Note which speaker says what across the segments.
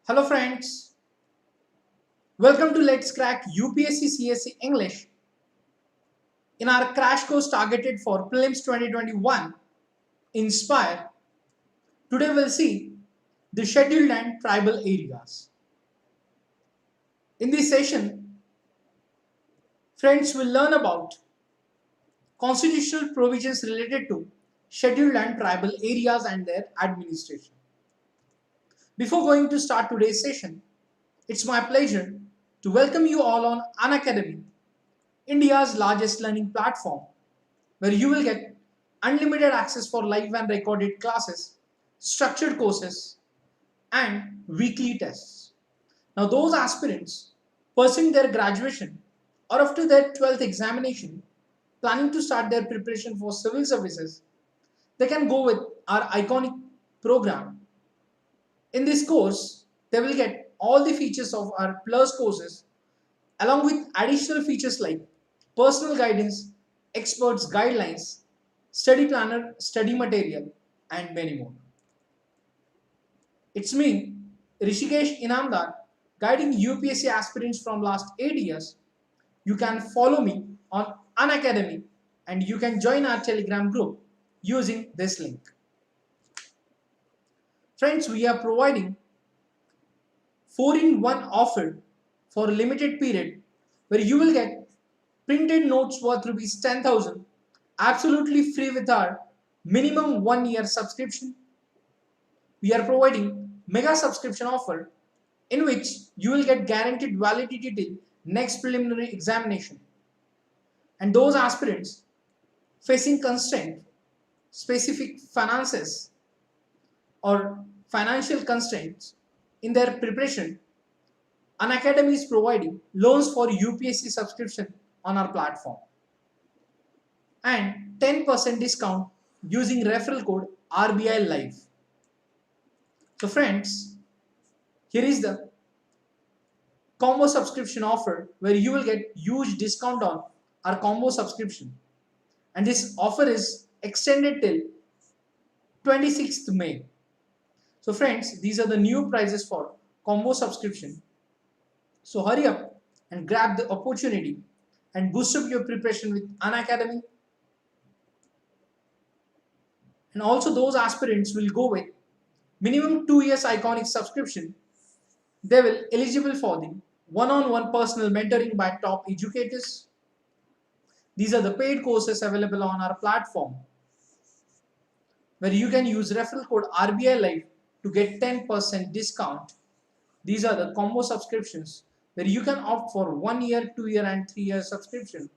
Speaker 1: Hello friends, welcome to Let's Crack UPSC CSE English. In our crash course targeted for Prelims 2021, Inspire, today we'll see the scheduled and tribal areas. In this session, friends will learn about constitutional provisions related to scheduled and tribal areas and their administration. Before going to start today's session, it's my pleasure to welcome you all on Unacademy, India's largest learning platform, where you will get unlimited access for live and recorded classes, structured courses, and weekly tests. Now, those aspirants pursuing their graduation or after their 12th examination, planning to start their preparation for civil services, they can go with our iconic program. In this course, they will get all the features of our plus courses along with additional features like personal guidance, experts guidelines, study planner, study material, and many more. It's me, Rushikesh Inamdar, guiding UPSC aspirants from last 8 years. You can follow me on Unacademy and you can join our Telegram group using this link. Friends, we are providing 4-in-1 offer for a limited period where you will get printed notes worth rupees 10,000 absolutely free with our minimum 1-year subscription. We are providing mega subscription offer in which you will get guaranteed validity till next preliminary examination. And those aspirants facing constraint, specific finances or financial constraints in their preparation, Unacademy is providing loans for UPSC subscription on our platform and 10% discount using referral code RBI Live. So friends, here is the combo subscription offer where you will get huge discount on our combo subscription, and this offer is extended till 26th May. So friends, these are the new prices for combo subscription. So hurry up and grab the opportunity and boost up your preparation with Unacademy. And also those aspirants will go with minimum 2 years iconic subscription. They will eligible for the one-on-one personal mentoring by top educators. These are the paid courses available on our platform where you can use referral code RBI Live to get 10% discount. These are the combo subscriptions where you can opt for 1 year, 2 year and 3 year subscription.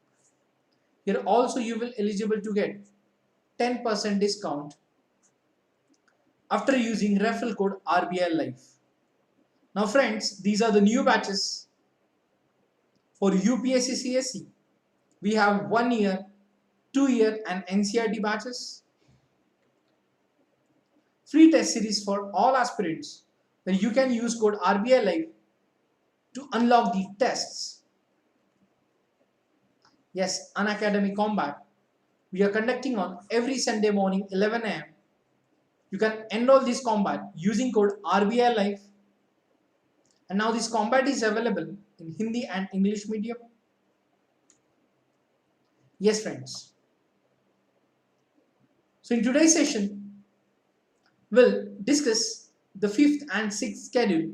Speaker 1: Here also you will eligible to get 10% discount after using referral code RBI Live. Now friends, these are the new batches for UPSC CSE. We have 1 year, 2 year and NCRT batches. Free test series for all aspirants where you can use code RBI Live to unlock the tests. Yes, Unacademy Combat we are conducting on every Sunday morning 11 am. You can enroll this combat using code RBI Live. And now this combat is available in Hindi and English medium. Yes friends. So in today's session, we'll discuss the 5th and 6th schedule.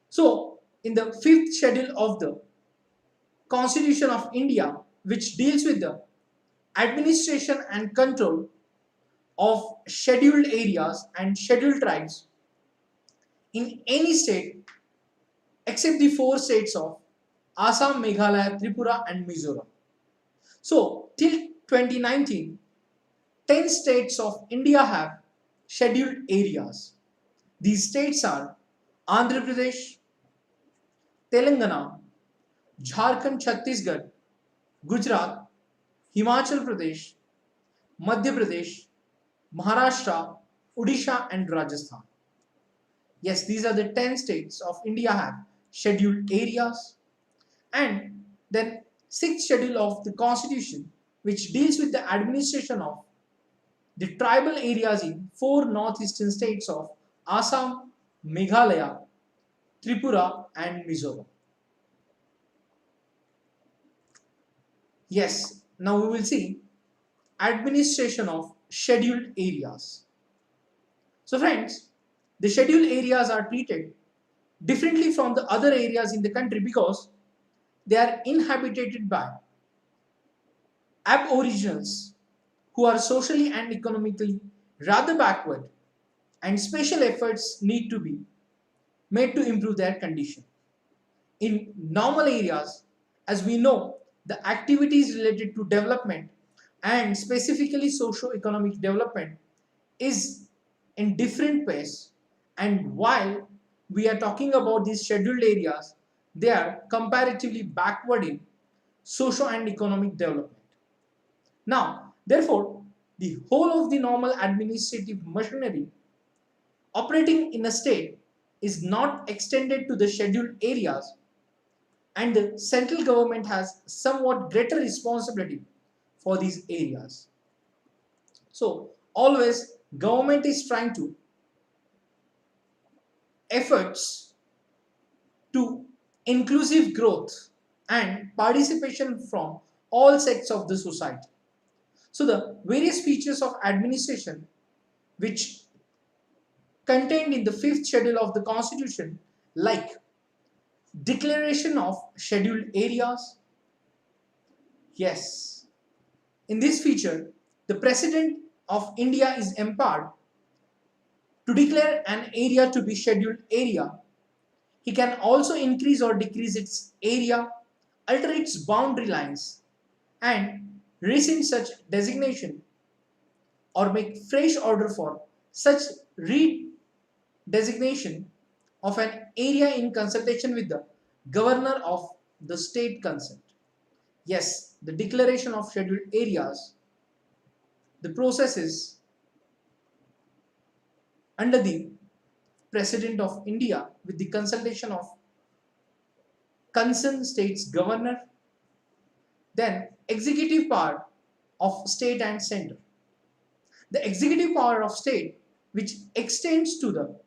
Speaker 1: So in the 5th schedule of the Constitution of India, which deals with the administration and control of scheduled areas and scheduled tribes in any state except the 4 states of Assam, Meghalaya, Tripura and Mizoram. So till 2019, 10 states of India have scheduled areas. These states are Andhra Pradesh, Telangana, Jharkhand, Chhattisgarh, Gujarat, Himachal Pradesh, Madhya Pradesh, Maharashtra, Odisha and Rajasthan. Yes, these are the 10 states of India have scheduled areas. And then 6th schedule of the Constitution, which deals with the administration of the tribal areas in 4 northeastern states of Assam, Meghalaya, Tripura and Mizoram. Yes, now we will see administration of scheduled areas. So friends, the scheduled areas are treated differently from the other areas in the country because they are inhabited by aboriginals who are socially and economically rather backward, and special efforts need to be made to improve their condition. In normal areas, as we know, the activities related to development and specifically socio-economic development is in different ways, and while we are talking about these scheduled areas, they are comparatively backward in socio and economic development. Now, therefore, the whole of the normal administrative machinery operating in a state is not extended to the scheduled areas, and the central government has somewhat greater responsibility for these areas. So, always government is trying to efforts to inclusive growth and participation from all sects of the society. So the various features of administration which contained in the fifth schedule of the constitution, like declaration of scheduled areas. Yes, in this feature, the President of India is empowered to declare an area to be scheduled area. He can also increase or decrease its area, alter its boundary lines, and rescind such designation or make fresh order for such redesignation of an area in consultation with the governor of the state concerned. Yes, the declaration of scheduled areas, the process is under the President of India with the consultation of concerned state's governor, then executive power of state and center. The executive power of state which extends to the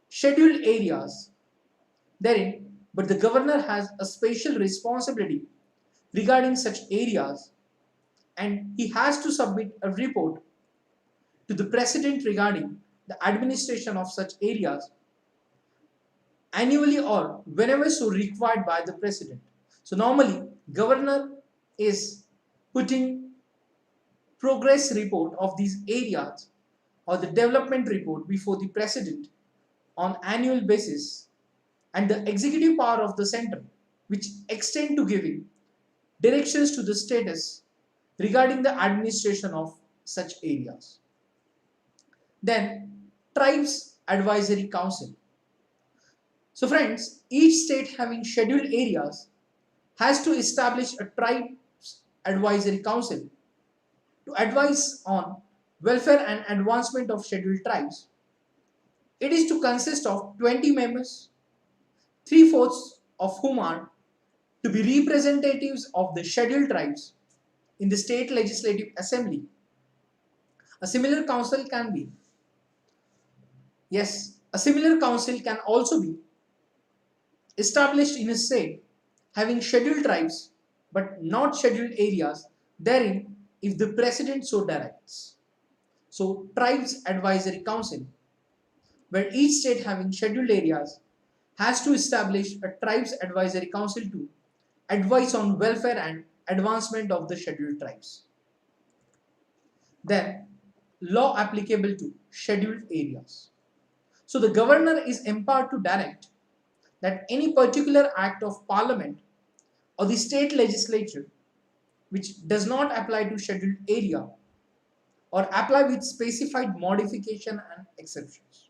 Speaker 1: scheduled areas therein, but the governor has a special responsibility regarding such areas, and he has to submit a report to the president regarding the administration of such areas annually or whenever so required by the president. So normally governor is putting progress report of these areas or the development report before the president on annual basis, and the executive power of the center which extend to giving directions to the status regarding the administration of such areas. Then tribes advisory council. So friends, each state having scheduled areas has to establish a tribes advisory council to advise on welfare and advancement of scheduled tribes. It is to consist of 20 members, 3/4 of whom are to be representatives of the scheduled tribes in the state legislative assembly. A similar council can be, yes, a similar council can also be established in a state having scheduled tribes but not scheduled areas therein if the president so directs. So tribes advisory council, where each state having scheduled areas has to establish a tribes advisory council to advise on welfare and advancement of the scheduled tribes. Then law applicable to scheduled areas. So the governor is empowered to direct that any particular act of parliament or the state legislature which does not apply to scheduled area or apply with specified modification and exceptions.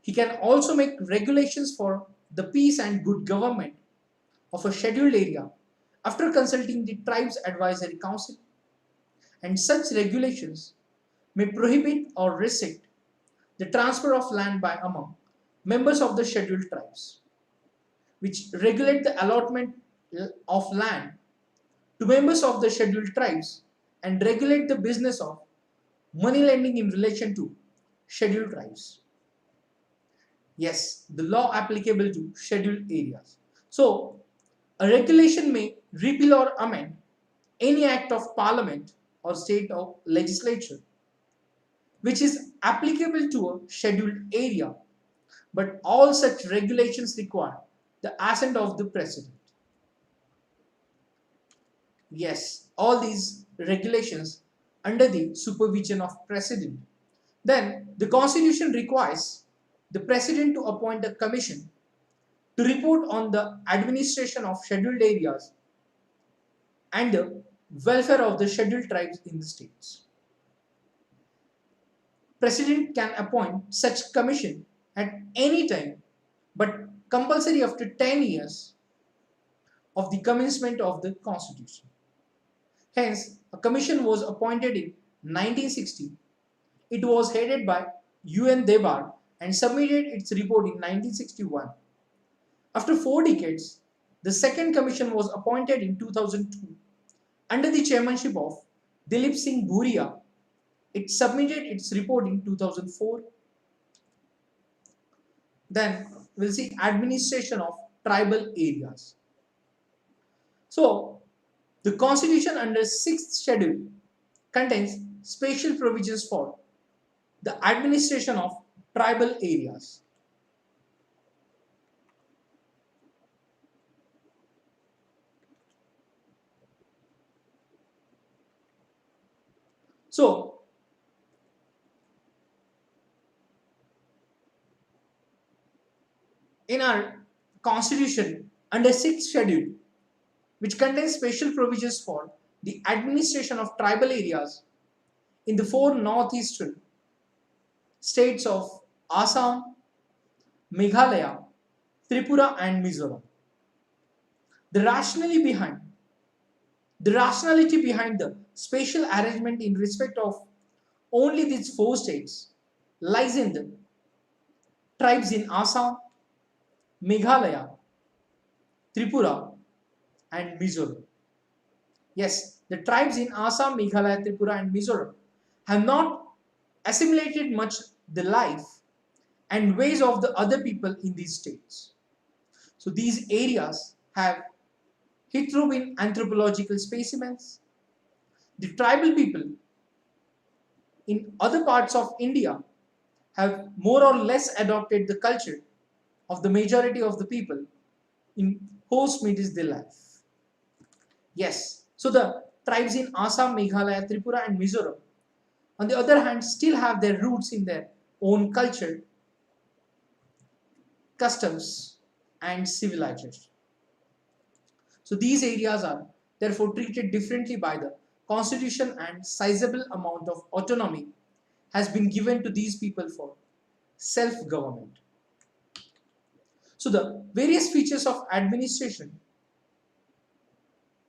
Speaker 1: He can also make regulations for the peace and good government of a scheduled area after consulting the tribes advisory council, and such regulations may prohibit or restrict the transfer of land by among members of the scheduled tribes, which regulate the allotment of land to members of the scheduled tribes and regulate the business of money lending in relation to scheduled tribes. Yes, the law applicable to scheduled areas. So, a regulation may repeal or amend any act of parliament or state or legislature which is applicable to a scheduled area, but all such regulations require the assent of the president. Yes, all these regulations under the supervision of president. Then the constitution requires the president to appoint a commission to report on the administration of scheduled areas and the welfare of the scheduled tribes in the states. President can appoint such commission at any time, but compulsory after 10 years of the commencement of the constitution. Hence, a commission was appointed in 1960. It was headed by UN Debar and submitted its report in 1961. After 4 decades, the second commission was appointed in 2002 under the chairmanship of Dilip Singh Bhuria. It submitted its report in 2004. Then we'll see administration of tribal areas. So, the constitution under 6th schedule contains special provisions for the administration of tribal areas. So, in our constitution under 6th schedule, which contains special provisions for the administration of tribal areas in the 4 northeastern states of Assam, Meghalaya, Tripura and Mizoram. The rationality behind the spatial arrangement in respect of only these 4 states lies in the tribes in Assam, Meghalaya, Tripura and Mizoram. Yes, the tribes in Assam, Meghalaya, Tripura and Mizoram have not assimilated much the life and ways of the other people in these states. So these areas have heterogene anthropological specimens. The tribal people in other parts of India have more or less adopted the culture of the majority of the people in whose midst they live. Yes, so the tribes in Assam, Meghalaya, Tripura and Mizoram on the other hand still have their roots in their own culture, customs and civilization. So these areas are therefore treated differently by the constitution and sizable amount of autonomy has been given to these people for self-government. So the various features of administration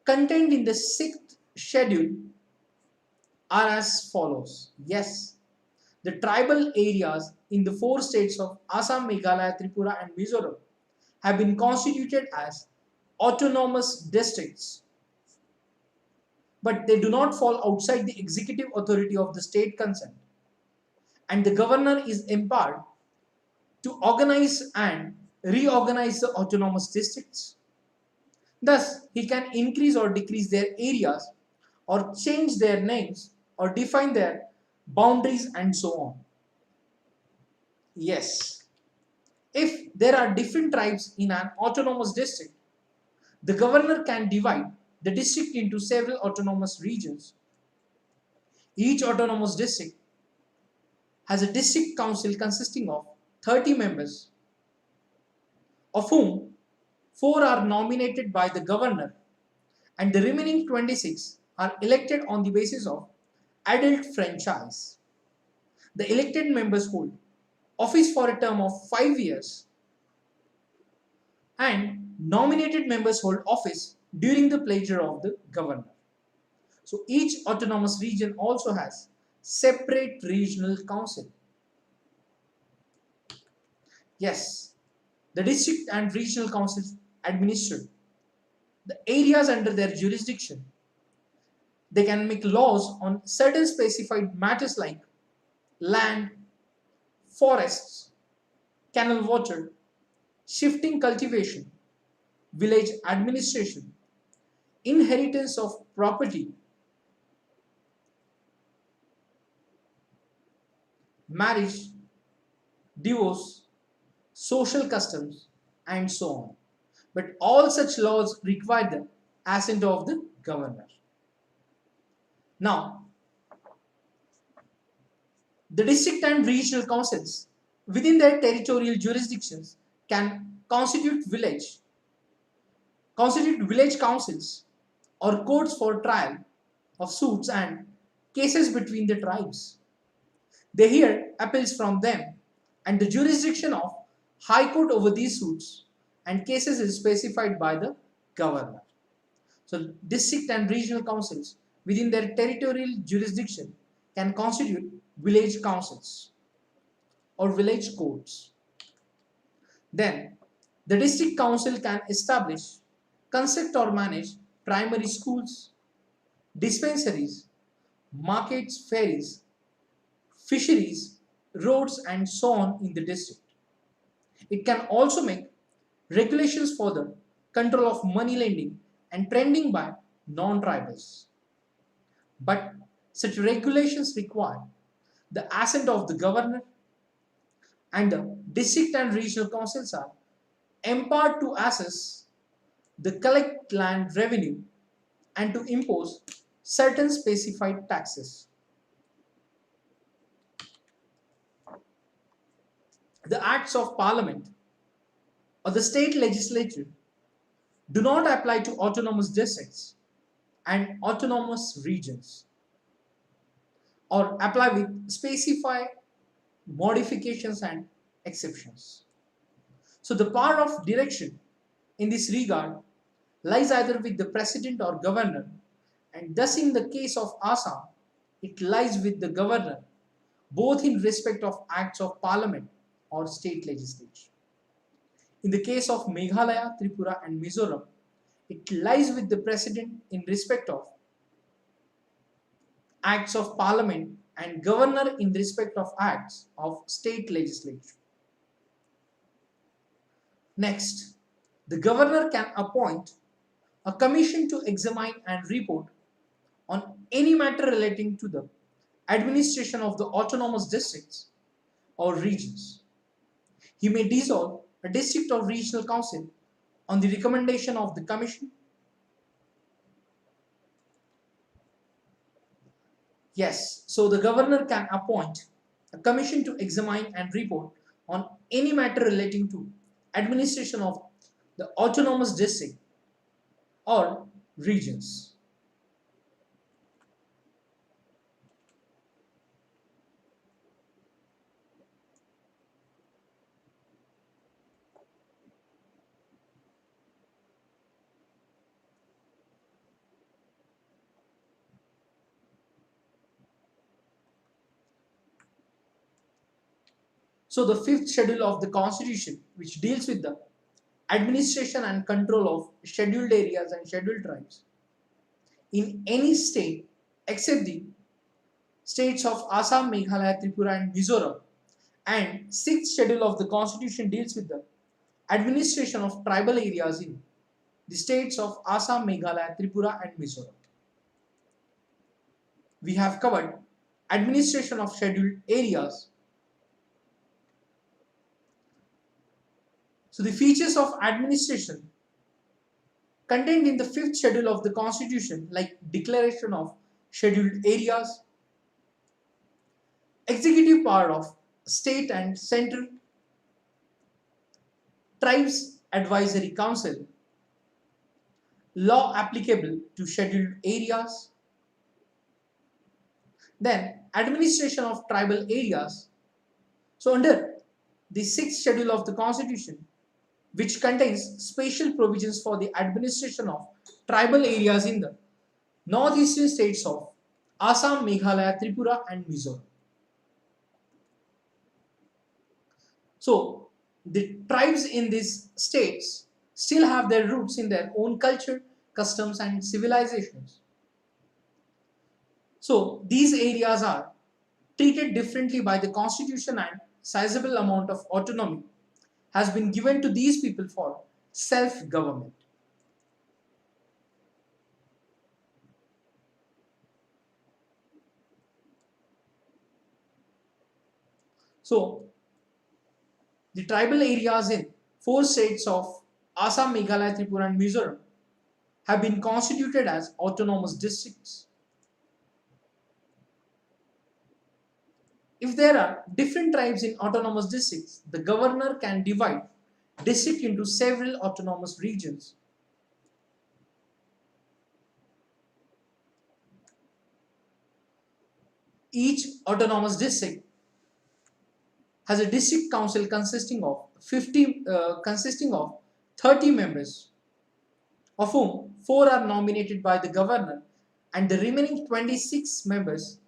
Speaker 1: contained in the 6th schedule are as follows. Yes, the tribal areas in the 4 states of Assam, Meghalaya, Tripura and Mizoram have been constituted as autonomous districts, but they do not fall outside the executive authority of the state concerned, and the governor is empowered to organize and reorganize the autonomous districts. Thus, he can increase or decrease their areas or change their names or define their boundaries and so on. Yes, if there are different tribes in an autonomous district, the governor can divide the district into several autonomous regions. Each autonomous district has a district council consisting of 30 members, of whom 4 are nominated by the governor and the remaining 26 are elected on the basis of adult franchise. The elected members hold office for a term of 5 years and nominated members hold office during the pleasure of the governor. So each autonomous region also has separate regional council. Yes, the district and regional councils administer the areas under their jurisdiction. They can make laws on certain specified matters like land, forests, canal water, shifting cultivation, village administration, inheritance of property, marriage, divorce, social customs, and so on. But all such laws require the assent of the governor. Now, the district and regional councils within their territorial jurisdictions can constitute village councils or courts for trial of suits and cases between the tribes. They hear appeals from them, and the jurisdiction of High Court over these suits and cases is specified by the governor. So, district and regional councils within their territorial jurisdiction can constitute village councils or village courts. Then, the district council can establish, construct or manage primary schools, dispensaries, markets, ferries, fisheries, roads, and so on in the district. It can also make regulations for the control of money lending and trending by non-tribals. But such regulations require the assent of the governor, and the district and regional councils are empowered to assess, the collect land revenue, and to impose certain specified taxes. The acts of parliament or the state legislature do not apply to autonomous districts and autonomous regions, or apply with specified modifications and exceptions. So the power of direction in this regard lies either with the president or governor, and thus in the case of Assam, it lies with the governor, both in respect of acts of parliament or state legislature. In the case of Meghalaya, Tripura, and Mizoram, it lies with the president in respect of acts of parliament and governor in respect of acts of state legislature. Next, the governor can appoint a commission to examine and report on any matter relating to the administration of the autonomous districts or regions. He may dissolve a district or regional council on the recommendation of the commission. Yes, so the governor can appoint a commission to examine and report on any matter relating to administration of the autonomous district or regions. So the fifth schedule of the Constitution, which deals with the administration and control of scheduled areas and scheduled tribes in any state except the states of Assam, Meghalaya, Tripura, and Mizoram. And sixth schedule of the Constitution deals with the administration of tribal areas in the states of Assam, Meghalaya, Tripura, and Mizoram. We have covered administration of scheduled areas. So the features of administration contained in the fifth schedule of the Constitution, like declaration of scheduled areas, executive power of state and central, tribes advisory council, law applicable to scheduled areas, then administration of tribal areas. So under the sixth schedule of the Constitution, which contains special provisions for the administration of tribal areas in the northeastern states of Assam, Meghalaya, Tripura, and Mizoram. So the tribes in these states still have their roots in their own culture, customs, and civilizations. So these areas are treated differently by the Constitution, and sizable amount of autonomy has been given to these people for self-government. So, the tribal areas in 4 states of Assam, Meghalaya, Tripura and Mizoram have been constituted as autonomous districts. If there are different tribes in autonomous districts, the governor can divide district into several autonomous regions. Each autonomous district has a district council consisting of 30 members, of whom 4 are nominated by the governor and the remaining 26 members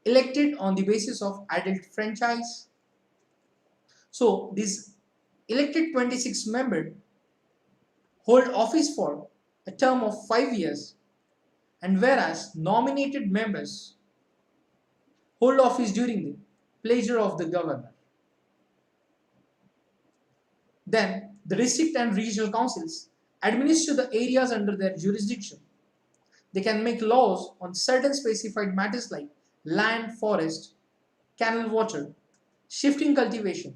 Speaker 1: elected on the basis of adult franchise. So these elected 26 members hold office for a term of 5 years, and whereas nominated members hold office during the pleasure of the governor. Then the district and regional councils administer the areas under their jurisdiction. They can make laws on certain specified matters like land, forest, canal water, shifting cultivation,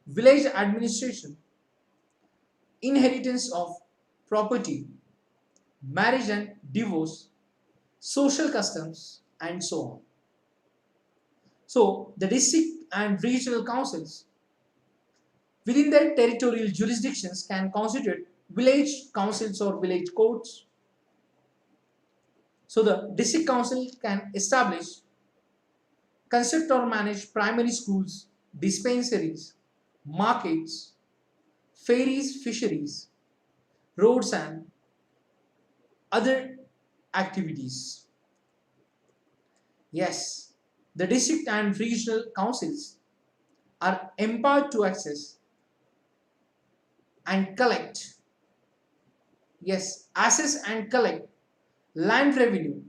Speaker 1: village administration, inheritance of property, marriage and divorce, social customs, and so on. So, the district and regional councils within their territorial jurisdictions can constitute village councils or village courts. So, the district council can establish, construct or manage primary schools, dispensaries, markets, ferries, fisheries, roads and other activities. Yes, the district and regional councils are empowered to access and collect, assess and collect land revenue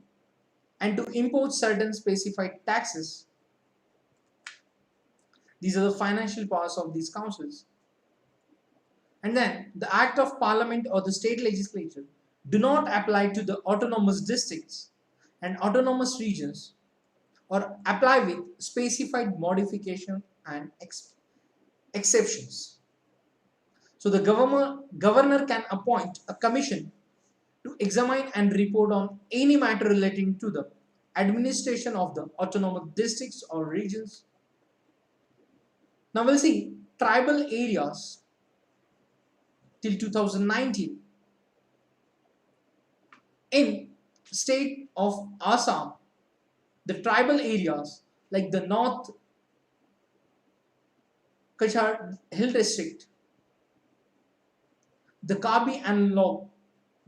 Speaker 1: and to impose certain specified taxes. These are the financial powers of these councils. And then the Act of Parliament or the state legislature do not apply to the autonomous districts and autonomous regions or apply with specified modification and exceptions. So the governor can appoint a commission to examine and report on any matter relating to the administration of the autonomous districts or regions. Now we'll see tribal areas till 2019. In state of Assam, the tribal areas like the North Kachar Hill District, the Karbi Anlog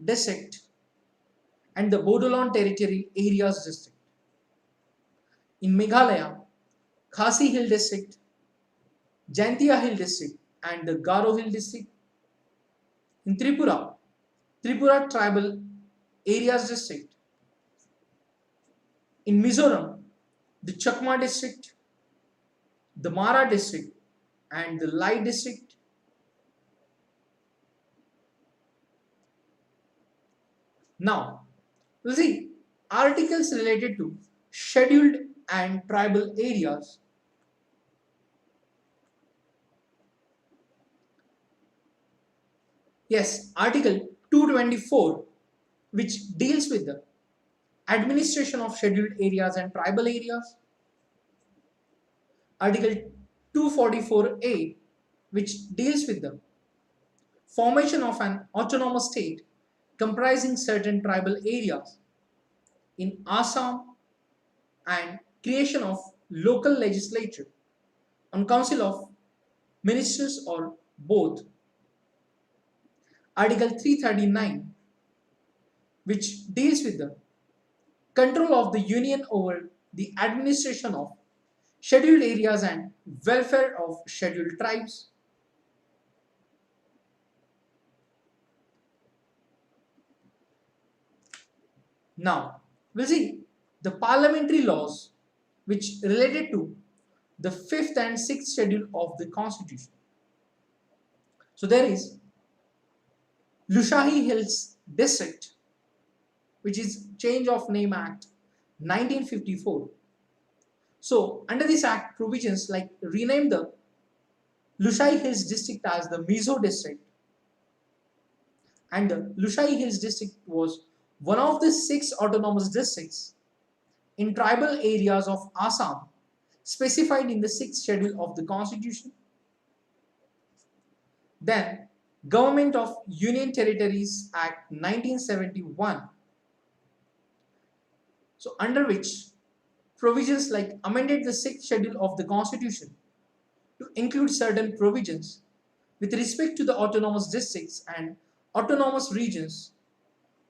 Speaker 1: District and the Bodolan Territory Areas District. In Meghalaya, Khasi Hill District, Jaintia Hill District and the Garo Hill District. In Tripura, Tripura Tribal Areas District. In Mizoram, the Chakma District, the Mara District and the Lai District. Now, we'll see articles related to scheduled and tribal areas. Yes, Article 224, which deals with the administration of scheduled areas and tribal areas. Article 244A, which deals with the formation of an autonomous state comprising certain tribal areas in Assam and creation of local legislature on council of ministers or both. Article 339, which deals with the control of the union over the administration of scheduled areas and welfare of scheduled tribes. Now, we'll see the parliamentary laws which related to the 5th and 6th schedule of the Constitution. So there is Lushahi Hills District, which is Change of Name Act 1954. So under this act, provisions like rename the Lushai Hills district as the Mizo district, and the Lushai Hills district was one of the 6 autonomous districts in tribal areas of Assam specified in the 6th schedule of the constitution. Then Government of Union Territories Act 1971, so under which provisions like amended the 6th schedule of the constitution to include certain provisions with respect to the autonomous districts and autonomous regions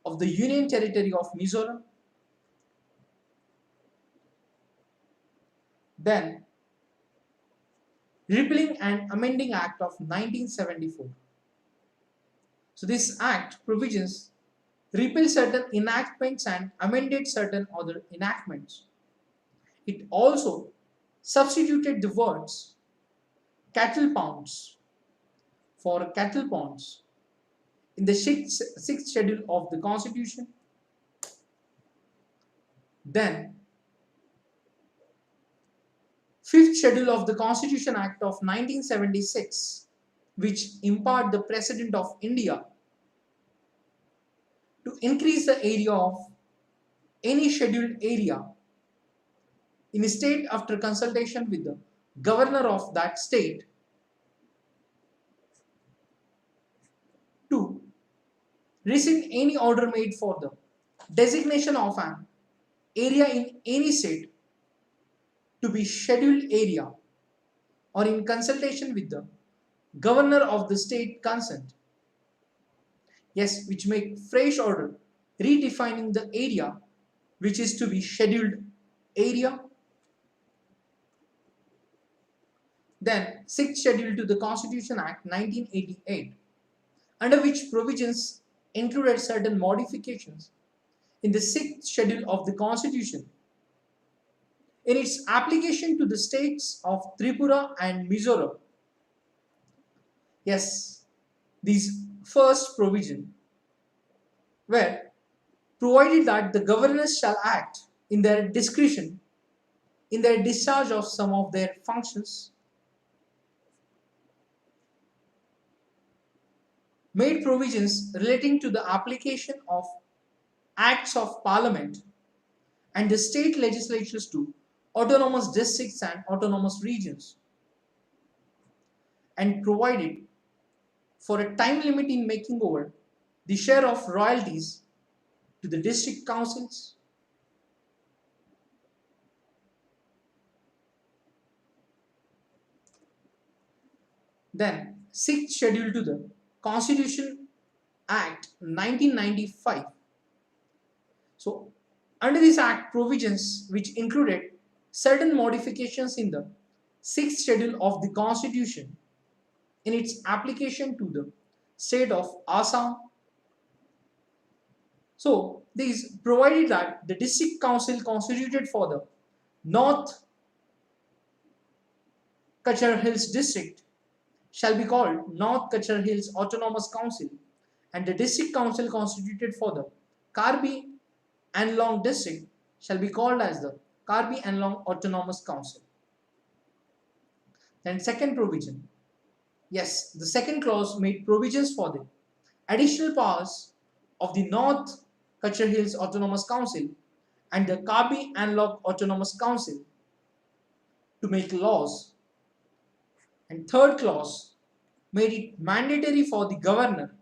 Speaker 1: of the Union Territory of Mizoram. Then Repealing and Amending Act of 1974. So this act provisions repealed certain enactments and amended certain other enactments. It also substituted the words cattle pounds for cattle ponds in the 6th schedule of the constitution. Then 5th schedule of the Constitution Act of 1976, which empowered the President of India to increase the area of any scheduled area in a state after consultation with the governor of that state. To rescind any order made for the designation of an area in any state to be scheduled area or in consultation with the governor of the state concerned. Yes, which make fresh order redefining the area which is to be scheduled area. Then 6th schedule to the Constitution Act 1988, under which provisions included certain modifications in the 6th schedule of the Constitution in its application to the states of Tripura and Mizoram. Yes, these first provision were provided that the governors shall act in their discretion in their discharge of some of their functions, made provisions relating to the application of acts of parliament and the state legislatures to autonomous districts and autonomous regions, and provided for a time limit in making over the share of royalties to the district councils. Then 6th schedule to the Constitution Act 1995. So under this act, provisions which included certain modifications in the 6th schedule of the constitution in its application to the state of Assam. So these provided that the district council constituted for the North Kachar Hills district shall be called North Kachar Hills Autonomous Council, and the district council constituted for the Karbi Anlong district shall be called as the Karbi Anlong Autonomous Council. Then second provision. Yes, the second clause made provisions for the additional powers of the North Kachar Hills Autonomous Council and the Karbi Anlong Autonomous Council to make laws. And third clause made it mandatory for the governor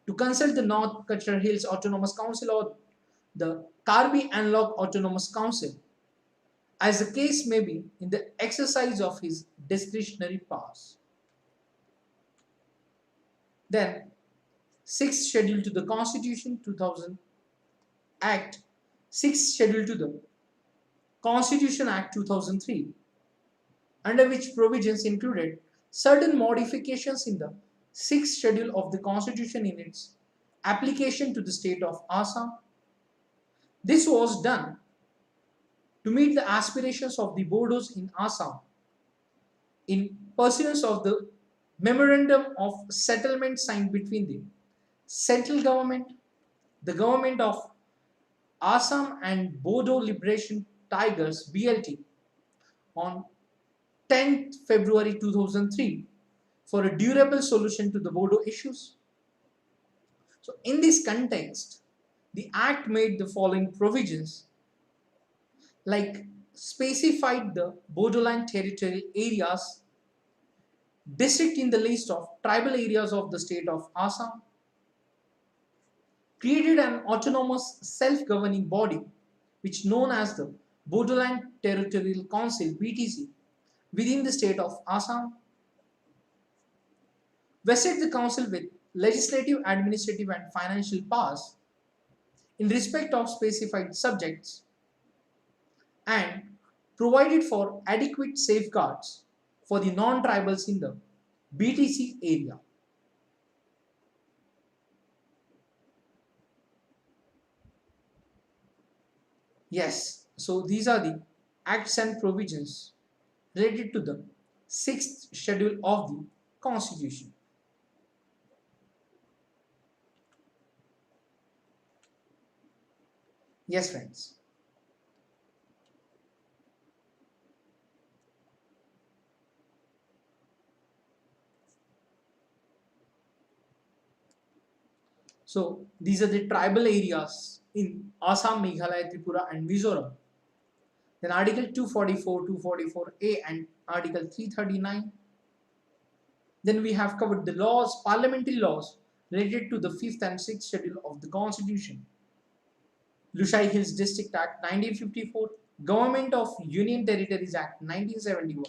Speaker 1: to consult the North Kachar Hills Autonomous Council or the Karbi Anlong Autonomous Council, as the case may be, in the exercise of his discretionary powers. Then 6th schedule to the Constitution 2000 Act, 6th schedule to the Constitution Act 2003, under which provisions included certain modifications in the 6th schedule of the Constitution in its application to the state of Assam. This was done to meet the aspirations of the Bodos in Assam in pursuance of the memorandum of settlement signed between the central government, the government of Assam and Bodo Liberation Tigers BLT on 10th February 2003 for a durable solution to the Bodo issues. So in this context, the Act made the following provisions, like specified the borderline territorial areas, district in the list of tribal areas of the state of Assam, created an autonomous self-governing body which known as the Borderland Territorial Council BTC within the state of Assam, vested the council with legislative, administrative and financial powers in respect of specified subjects, and provided for adequate safeguards for the non-tribals in the BTC area. Yes, so these are the acts and provisions related to the 6th schedule of the Constitution. Yes, friends. So these are the tribal areas in Assam, Meghalaya, Tripura and Mizoram. Then Article 244, 244A and Article 339. Then we have covered the laws, parliamentary laws related to the 5th and 6th schedule of the Constitution. Lushai Hills District Act 1954, Government of Union Territories Act 1971,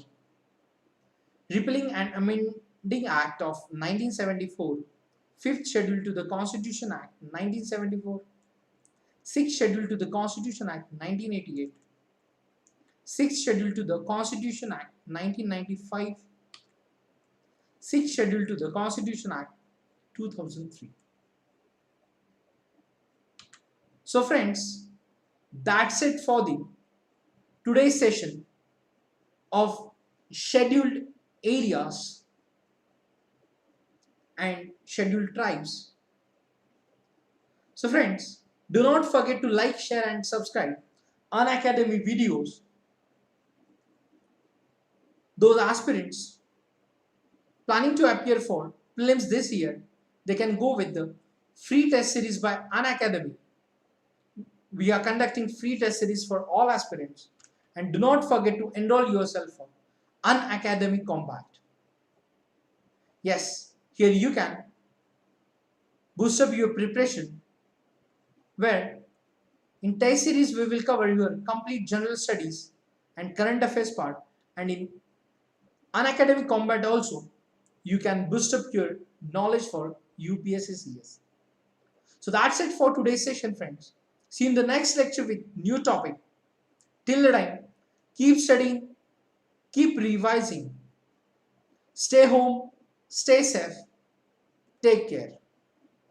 Speaker 1: Repealing and Amending Act of 1974, 5th Schedule to the Constitution Act 1974, 6th Schedule to the Constitution Act 1988, 6th Schedule to the Constitution Act 1995, 6th Schedule to the Constitution Act 2003. So friends, that's it for the today's session of scheduled areas and scheduled tribes. So friends, do not forget to like, share and subscribe Unacademy videos. Those aspirants planning to appear for prelims this year, they can go with the free test series by Unacademy. We are conducting free test series for all aspirants, and do not forget to enroll yourself for Unacademy Combat. Yes, here you can boost up your preparation, where in test series we will cover your complete general studies and current affairs part, and in Unacademy Combat also you can boost up your knowledge for UPSC CS. So that's it for today's session, friends. See you in the next lecture with new topic. Till the time, keep studying, keep revising. Stay home, stay safe, take care.